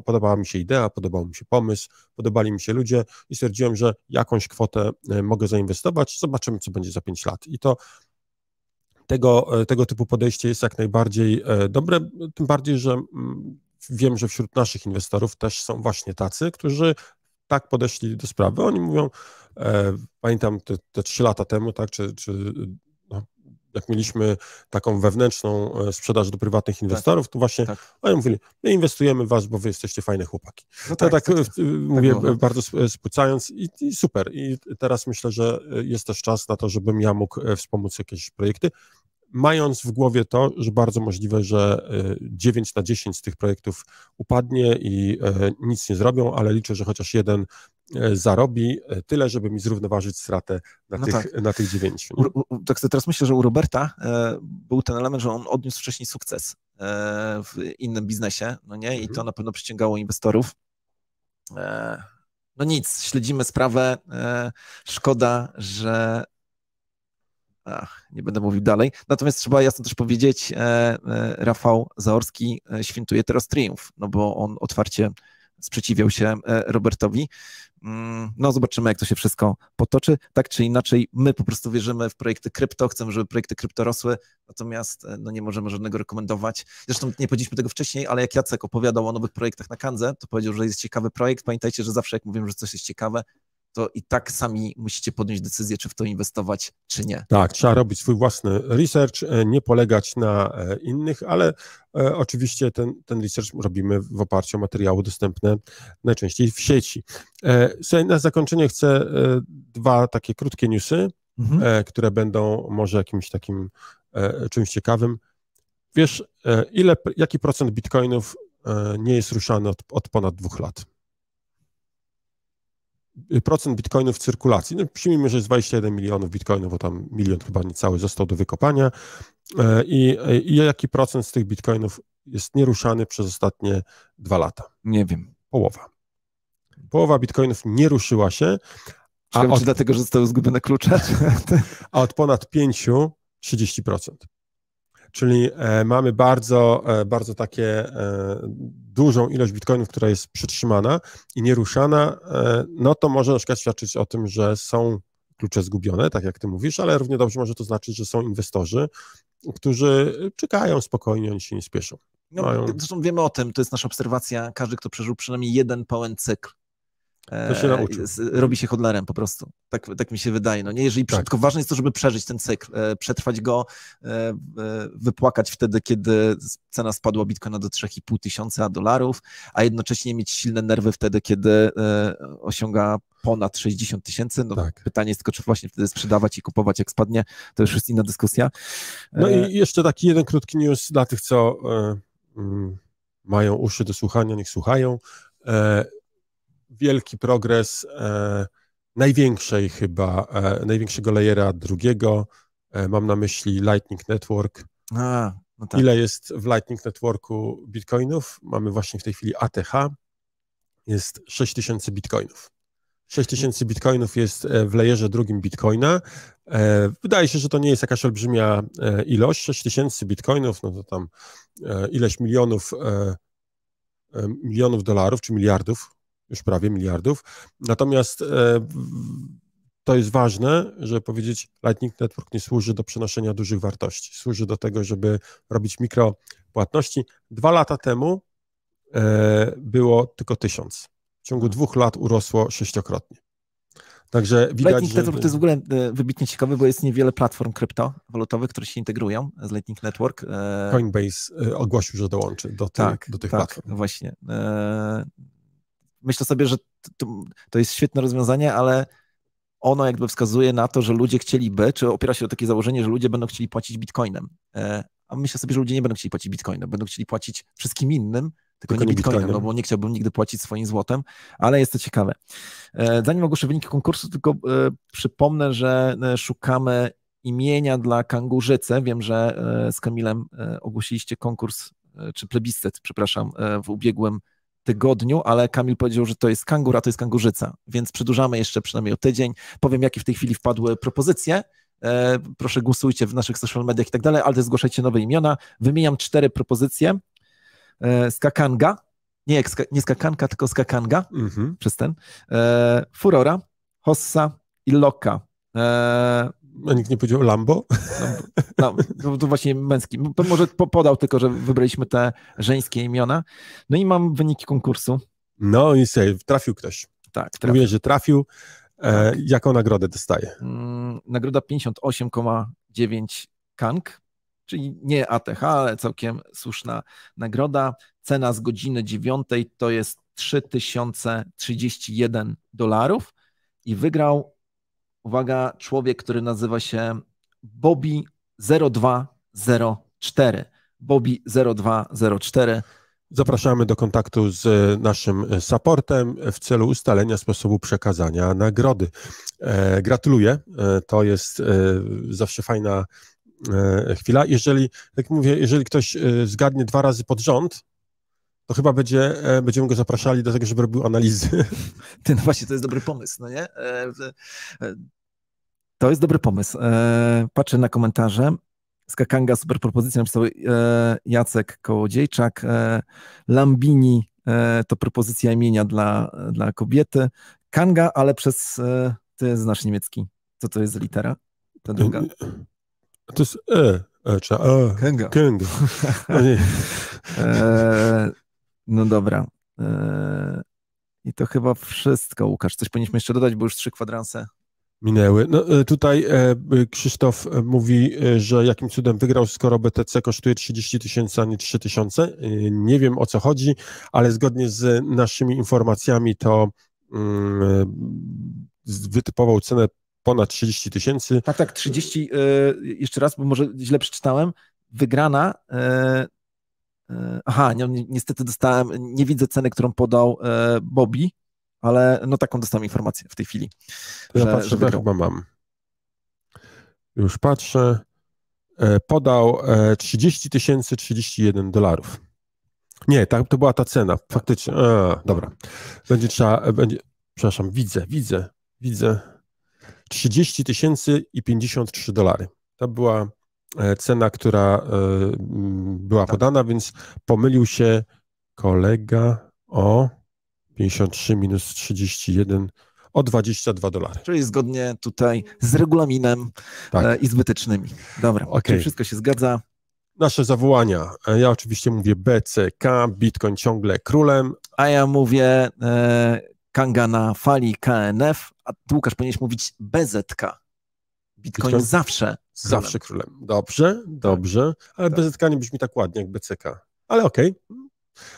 Podobała mi się idea, podobał mi się pomysł, podobali mi się ludzie i stwierdziłem, że jakąś kwotę mogę zainwestować, zobaczymy, co będzie za 5 lat. I to tego typu podejście jest jak najbardziej dobre, tym bardziej, że wiem, że wśród naszych inwestorów też są właśnie tacy, którzy tak podeszli do sprawy. Oni mówią, pamiętam te 3 lata temu, tak, jak mieliśmy taką wewnętrzną sprzedaż do prywatnych inwestorów, to właśnie oni mówili, my inwestujemy w was, bo wy jesteście fajne chłopaki. No tak mówię bardzo spłycając i super. I teraz myślę, że jest też czas na to, żebym ja mógł wspomóc jakieś projekty, mając w głowie to, że bardzo możliwe, że 9 na 10 z tych projektów upadnie i nic nie zrobią, ale liczę, że chociaż jeden zarobi tyle, żeby mi zrównoważyć stratę na tych 9. Tak sobie teraz myślę, że u Roberta był ten element, że on odniósł wcześniej sukces w innym biznesie, no nie? I to na pewno przyciągało inwestorów. No nic, śledzimy sprawę. Szkoda, że nie będę mówił dalej. Natomiast trzeba jasno też powiedzieć, Rafał Zaorski świętuje teraz triumf, no bo on otwarcie sprzeciwiał się Robertowi. No zobaczymy, jak to się wszystko potoczy. Tak czy inaczej, my po prostu wierzymy w projekty krypto, chcemy, żeby projekty krypto rosły, natomiast no, nie możemy żadnego rekomendować. Zresztą nie powiedzieliśmy tego wcześniej, ale jak Jacek opowiadał o nowych projektach na Kandze, to powiedział, że jest ciekawy projekt. Pamiętajcie, że zawsze jak mówimy, że coś jest ciekawe, to i tak sami musicie podjąć decyzję, czy w to inwestować, czy nie. Tak, trzeba robić swój własny research, nie polegać na innych, ale oczywiście ten research robimy w oparciu o materiały dostępne najczęściej w sieci. Słuchaj, na zakończenie chcę dwa takie krótkie newsy, które będą może jakimś takim czymś ciekawym. Wiesz, jaki procent bitcoinów nie jest ruszany od ponad 2 lat? Procent bitcoinów w cyrkulacji. No, przyjmijmy, że jest 21 milionów bitcoinów, bo tam milion chyba niecały został do wykopania. I jaki procent z tych bitcoinów jest nieruszany przez ostatnie 2 lata? Nie wiem. Połowa. Połowa bitcoinów nie ruszyła się. Czy dlatego, że zostały zgubione klucze? A od ponad 5 30%. Czyli mamy bardzo takie dużą ilość bitcoinów, która jest przytrzymana i nieruszana, no to może na przykład świadczyć o tym, że są klucze zgubione, tak jak ty mówisz, ale równie dobrze może to znaczyć, że są inwestorzy, którzy czekają spokojnie, oni się nie spieszą. Zresztą wiemy o tym, to jest nasza obserwacja, każdy, kto przeżył przynajmniej jeden pełen cykl, to się nauczył. Robi się hodlerem po prostu. Tak mi się wydaje. No nie, jeżeli tylko ważne jest to, żeby przeżyć ten cykl, przetrwać go, wypłakać wtedy, kiedy cena spadła Bitcoina do 3,5 tysiąca dolarów, a jednocześnie mieć silne nerwy wtedy, kiedy osiąga ponad 60 tysięcy. No tak. Pytanie jest tylko, czy właśnie wtedy sprzedawać i kupować, jak spadnie. To już jest inna dyskusja. No i jeszcze taki jeden krótki news dla tych, co mają uszy do słuchania, niech słuchają. Wielki progres największego layera drugiego, mam na myśli Lightning Network. No tak. Ile jest w Lightning Networku bitcoinów? Mamy właśnie w tej chwili ATH, jest 6000 bitcoinów. 6000 bitcoinów jest w layerze drugim bitcoina. Wydaje się, że to nie jest jakaś olbrzymia ilość. 6000 bitcoinów, no to tam ileś milionów dolarów, czy miliardów, już prawie miliardów. Natomiast to jest ważne, żeby powiedzieć, Lightning Network nie służy do przenoszenia dużych wartości. Służy do tego, żeby robić mikropłatności. 2 lata temu było tylko 1000. W ciągu 2 lat urosło 6-krotnie. Także widać, Lightning Network to jest w ogóle wybitnie ciekawe, bo jest niewiele platform kryptowalutowych, które się integrują z Lightning Network. Coinbase ogłosił, że dołączy do tych platform. Właśnie. Myślę sobie, że to jest świetne rozwiązanie, ale ono jakby wskazuje na to, że ludzie chcieliby, czy opiera się o takie założenie, że ludzie będą chcieli płacić bitcoinem. A myślę sobie, że ludzie nie będą chcieli płacić bitcoinem, będą chcieli płacić wszystkim innym, tylko nie bitcoinem, no bo nie chciałbym nigdy płacić swoim złotem, ale jest to ciekawe. Zanim ogłoszę wyniki konkursu, tylko przypomnę, że szukamy imienia dla Kangurzycy. Wiem, że z Kamilem ogłosiliście konkurs, czy plebiscyt, przepraszam, w ubiegłym tygodniu, ale Kamil powiedział, że to jest kangur, a to jest Kangurzyca, więc przedłużamy jeszcze przynajmniej o tydzień. Powiem, jakie w tej chwili wpadły propozycje. Proszę głosujcie w naszych social mediach i tak dalej, ale też zgłaszajcie nowe imiona. Wymieniam 4 propozycje. Skakanga, nie skakanka, tylko skakanga, przez ten. Furora, Hossa i Loka. A nikt nie powiedział Lambo? No, to właśnie męski. Może podał tylko, że wybraliśmy te żeńskie imiona. No i mam wyniki konkursu. No i sobie, trafił ktoś. Tak, trafił. Mówię, że trafił. Tak. Jaką nagrodę dostaje? Nagroda 58,9 Kang, czyli nie ATH, ale całkiem słuszna nagroda. Cena z godziny 9 to jest $3031 i wygrał, uwaga, człowiek, który nazywa się Bobby0204. Bobby0204. Zapraszamy do kontaktu z naszym supportem w celu ustalenia sposobu przekazania nagrody. Gratuluję, to jest zawsze fajna chwila. Jak mówię, jeżeli ktoś zgadnie 2 razy pod rząd, to chyba będziemy go zapraszali do tego, żeby robił analizy. No właśnie, to jest dobry pomysł, no nie? To jest dobry pomysł. Patrzę na komentarze. Skakanga, super propozycja, napisał Jacek Kołodziejczak. Lambini to propozycja imienia dla kobiety. Kanga, ale ty znasz niemiecki. Co to jest za litera? Ta druga? To jest Kanga. Kanga. No, nie. No dobra. I to chyba wszystko, Łukasz. Coś powinniśmy jeszcze dodać, bo już 3 kwadranse minęły. No, tutaj Krzysztof mówi, że jakim cudem wygrał, skoro BTC kosztuje 30 000, a nie 3 000. Nie wiem, o co chodzi, ale zgodnie z naszymi informacjami to wytypował cenę ponad 30 000. Tak, 30, jeszcze raz, bo może źle przeczytałem, wygrana, niestety dostałem, nie widzę ceny, którą podał Bobby, ale no taką dostałem informację w tej chwili. Ja patrzę, ja chyba mam. Już patrzę. Podał 30 031 dolarów. Nie, to była ta cena, faktycznie. Dobra. Będzie trzeba, przepraszam, widzę. 30 053 dolary. To była cena, która była podana, więc pomylił się kolega o 53 minus 31 o 22 dolary. Czyli zgodnie tutaj z regulaminem i z wytycznymi. Dobra, czyli wszystko się zgadza. Nasze zawołania. Ja oczywiście mówię BCK, Bitcoin ciągle królem. A ja mówię Kanga na fali KNF, a ty, Łukasz, powinieneś mówić BZK. Bitcoin zawsze królem. Dobrze, ale BZK nie brzmi tak ładnie jak BCK. Ale okej.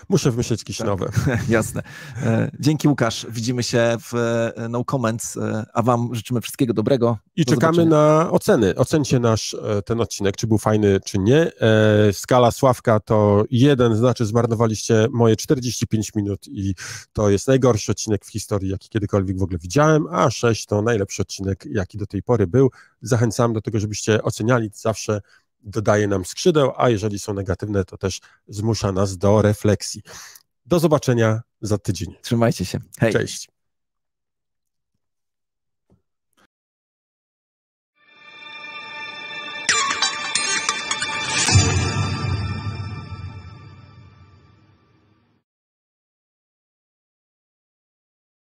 Muszę wymyśleć jakieś nowe. Jasne. Dzięki, Łukasz. Widzimy się w No Comments, a wam życzymy wszystkiego dobrego. I czekamy na oceny. Ocencie ten odcinek, czy był fajny, czy nie. Skala Sławka to 1, znaczy zmarnowaliście moje 45 minut i to jest najgorszy odcinek w historii, jaki kiedykolwiek w ogóle widziałem, a 6 to najlepszy odcinek, jaki do tej pory był. Zachęcam do tego, żebyście oceniali, zawsze dodaje nam skrzydeł, a jeżeli są negatywne, to też zmusza nas do refleksji. Do zobaczenia za tydzień. Trzymajcie się. Hej. Cześć.